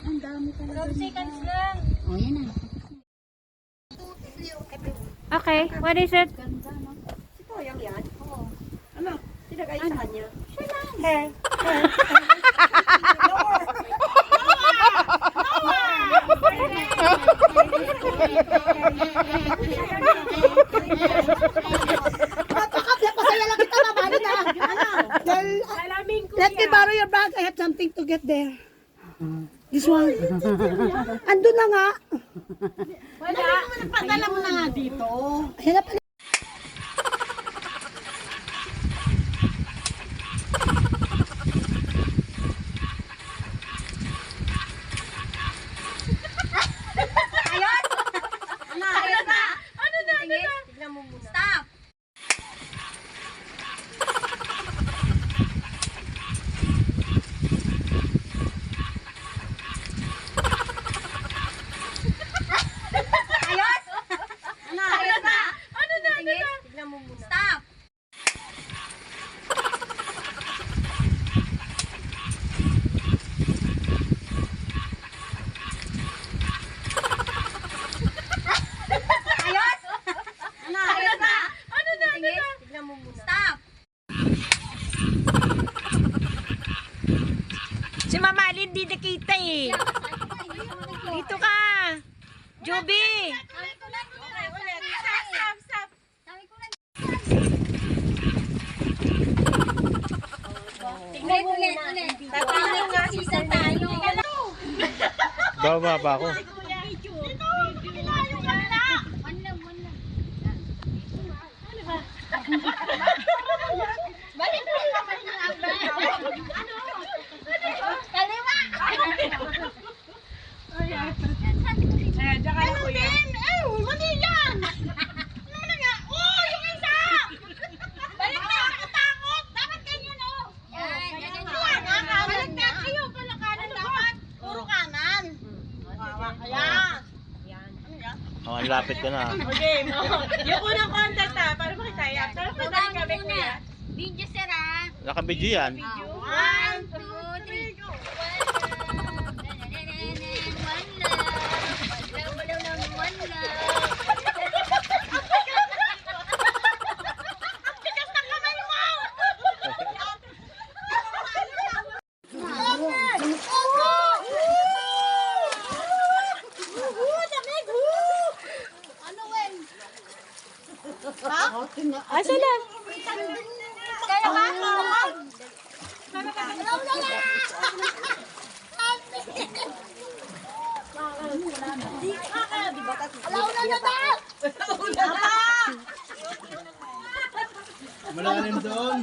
Ang dami talaga. 12 seconds lang. Oh, yan na. Okay, what is it? Ganda, no? Ito, yan. Oo. Ano? Sinagay sa kanya. Siya lang. Hair. Let me borrow your bag. I have something to get there. This one. Andun na nga. Wala. Padala mo na nga dito. Ayan na pala. Tignan mo muna. Stop! Ayos! Ayos na? Tignan mo muna. Stop! Ayos! Ayos na? Tignan mo muna. Stop! Si Mama Alin di nakita eh. Dito ka. Joby. Ulit. Tatanong nga si tayo. Baba pa ako. Kaliwa! Mali yan! Ano na nga? Oh, yung isa! Balik na! Nakatakot! Dapat ganyan, oh! Yan, ganyan. Balik na! Kayo pala kanan dapat. Puro kanan. Ayan. Oh, ang lapit ko na. Okay, yung unang contact para makita yan. Pero pwede kami kuya. Video sir, ah. Nakabidyo yan. 1, 2, 3, go! One love. Tigas na kamay mo! Asa na? Kaya ba? Malalim doon.